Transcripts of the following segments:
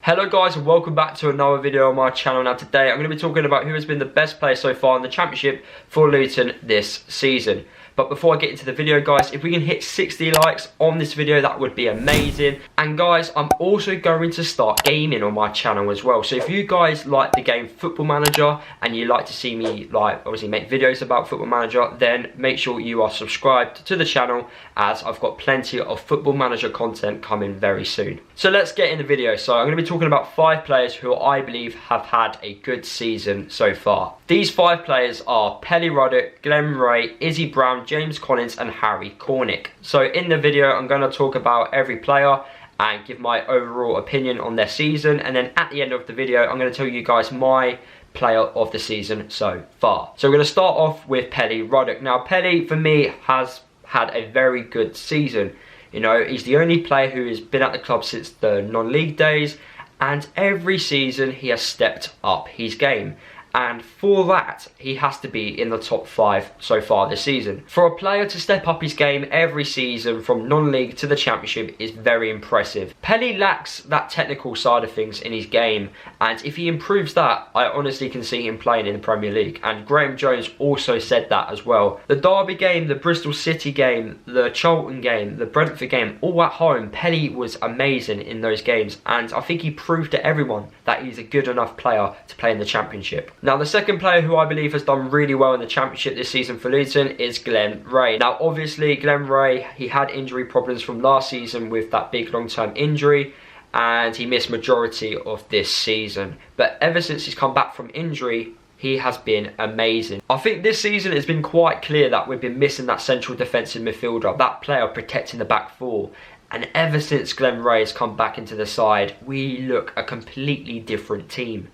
Hello guys and welcome back to another video on my channel. Now today I'm going to be talking about who has been the best player so far in the Championship for Luton this season. But before I get into the video guys, if we can hit 60 likes on this video, that would be amazing. And guys, I'm also going to start gaming on my channel as well. So if you guys like the game Football Manager and you like to see me obviously make videos about Football Manager, then make sure you are subscribed to the channel, as I've got plenty of Football Manager content coming very soon. So let's get in the video. So I'm going to be talking about 5 players who I believe have had a good season so far. These 5 players are Pelly Ruddock, Glen Ray, Izzy Brown, James Collins and Harry Cornick. So in the video I'm going to talk about every player and give my overall opinion on their season, and then at the end of the video I'm going to tell you guys my player of the season so far. So we're going to start off with Pelly Ruddock. Now Pelly for me has had a very good season. You know, he's the only player who has been at the club since the non-league days, and every season he has stepped up his game. And for that, he has to be in the top 5 so far this season. For a player to step up his game every season from non-league to the Championship is very impressive. Pelly lacks that technical side of things in his game, and if he improves that, I honestly can see him playing in the Premier League. And Graham Jones also said that as well. The Derby game, the Bristol City game, the Charlton game, the Brentford game, all at home, Pelly was amazing in those games, and I think he proved to everyone that he's a good enough player to play in the Championship. Now the second player who I believe has done really well in the Championship this season for Luton is Glen Ray. Now obviously Glen Ray, he had injury problems from last season with that big long-term injury, and he missed majority of this season. But ever since he's come back from injury, he has been amazing. I think this season it's been quite clear that we've been missing that central defensive midfielder, that player protecting the back four. And ever since Glen Ray has come back into the side, we look a completely different team.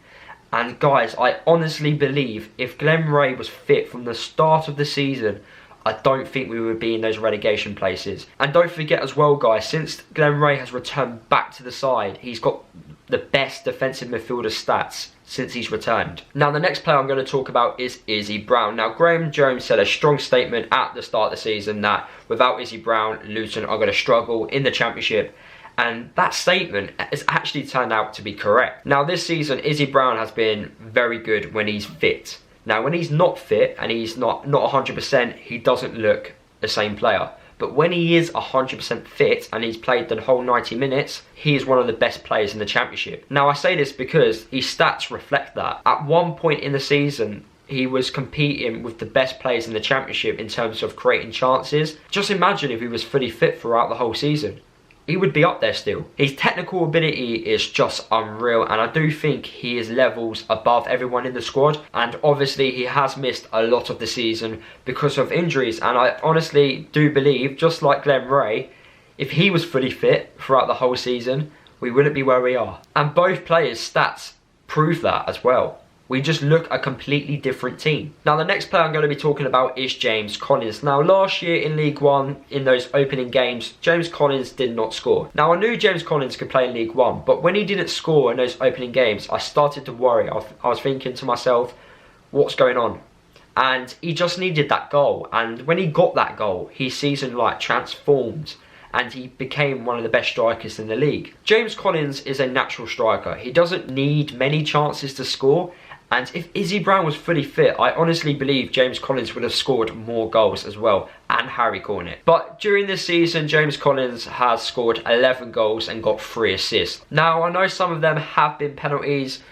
And guys, I honestly believe if Glen Ray was fit from the start of the season, I don't think we would be in those relegation places. And don't forget as well guys, since Glen Ray has returned back to the side, he's got the best defensive midfielder stats since he's returned. Now the next player I'm going to talk about is Izzy Brown. Now Graham Jones said a strong statement at the start of the season that without Izzy Brown, Luton are going to struggle in the Championship. And that statement has actually turned out to be correct. Now this season, Izzy Brown has been very good when he's fit. Now when he's not fit and he's not 100%, he doesn't look the same player. But when he is 100% fit and he's played the whole 90 minutes, he is one of the best players in the Championship. Now I say this because his stats reflect that. At one point in the season, he was competing with the best players in the Championship in terms of creating chances. Just imagine if he was fully fit throughout the whole season. He would be up there still. His technical ability is just unreal, and I do think he is levels above everyone in the squad. And obviously he has missed a lot of the season because of injuries, and I honestly do believe, just like Glen Ray, if he was fully fit throughout the whole season, we wouldn't be where we are. And both players' stats prove that as well. We just look a completely different team. Now the next player I'm going to be talking about is James Collins. Now last year in League One, in those opening games, James Collins did not score. Now I knew James Collins could play in League One, but when he didn't score in those opening games, I started to worry. I was thinking to myself, what's going on? And he just needed that goal. And when he got that goal, his season transformed, and he became one of the best strikers in the league. James Collins is a natural striker. He doesn't need many chances to score. And if Izzy Brown was fully fit, I honestly believe James Collins would have scored more goals as well, and Harry Cornick. But during this season, James Collins has scored 11 goals and got 3 assists. Now, I know some of them have been penalties,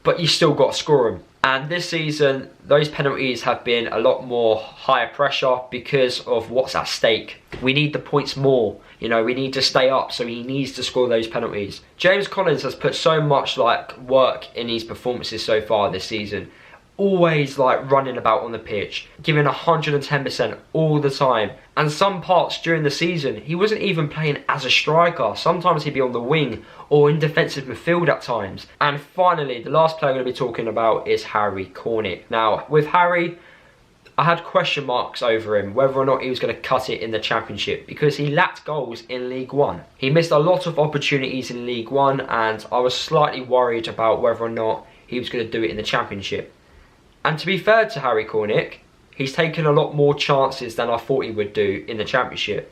but you still got to score them. And this season, those penalties have been a lot more higher pressure because of what's at stake. We need the points more. You know, we need to stay up, so he needs to score those penalties. James Collins has put so much work in his performances so far this season. Always running about on the pitch, giving 110% all the time. And some parts during the season, he wasn't even playing as a striker. Sometimes he'd be on the wing or in defensive midfield at times. And finally, the last player I'm going to be talking about is Harry Cornick. Now, with Harry, I had question marks over him, whether or not he was going to cut it in the Championship, because he lacked goals in League One. He missed a lot of opportunities in League One, and I was slightly worried about whether or not he was going to do it in the Championship. And to be fair to Harry Cornick, he's taken a lot more chances than I thought he would do in the Championship.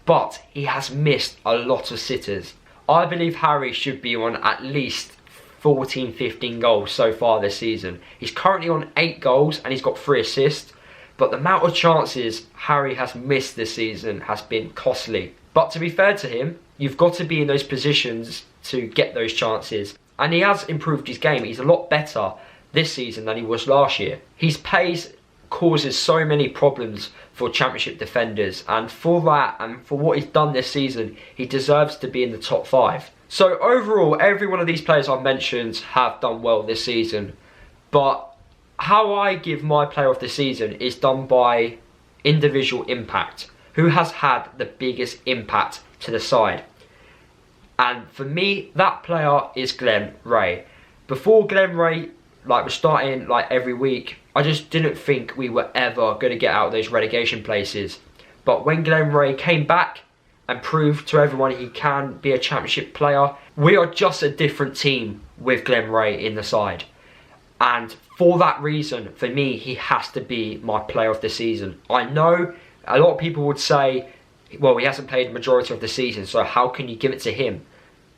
But he has missed a lot of sitters. I believe Harry should be on at least 14, 15 goals so far this season. He's currently on 8 goals and he's got 3 assists. But the amount of chances Harry has missed this season has been costly. But to be fair to him, you've got to be in those positions to get those chances. And he has improved his game. He's a lot better this season than he was last year. His pace causes so many problems for Championship defenders. And for that, and for what he's done this season, he deserves to be in the top 5. So overall, every one of these players I've mentioned have done well this season. But how I give my player of the season is done by individual impact. Who has had the biggest impact to the side? And for me, that player is Glen Ray. Before Glen Ray was starting every week, I just didn't think we were ever going to get out of those relegation places. But when Glen Ray came back and proved to everyone he can be a Championship player, we are just a different team with Glen Ray in the side. And for that reason, for me, he has to be my player of the season. I know a lot of people would say, well, he hasn't played the majority of the season, so how can you give it to him?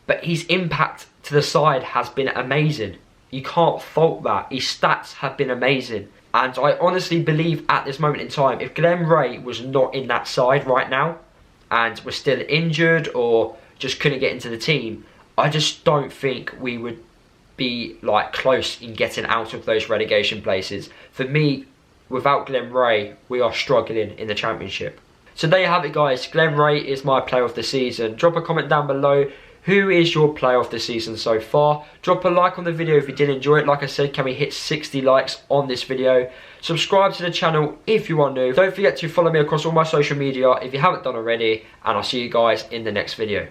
But his impact to the side has been amazing. You can't fault that. His stats have been amazing. And I honestly believe at this moment in time, if Glen Ray was not in that side right now, and was still injured or just couldn't get into the team, I just don't think we would be close in getting out of those relegation places. For me, without Glen Ray, we are struggling in the Championship. So there you have it, guys. Glen Ray is my player of the season. Drop a comment down below. Who is your player of the season so far? Drop a like on the video if you did enjoy it. Like I said, can we hit 60 likes on this video? Subscribe to the channel if you are new. Don't forget to follow me across all my social media if you haven't done already. And I'll see you guys in the next video.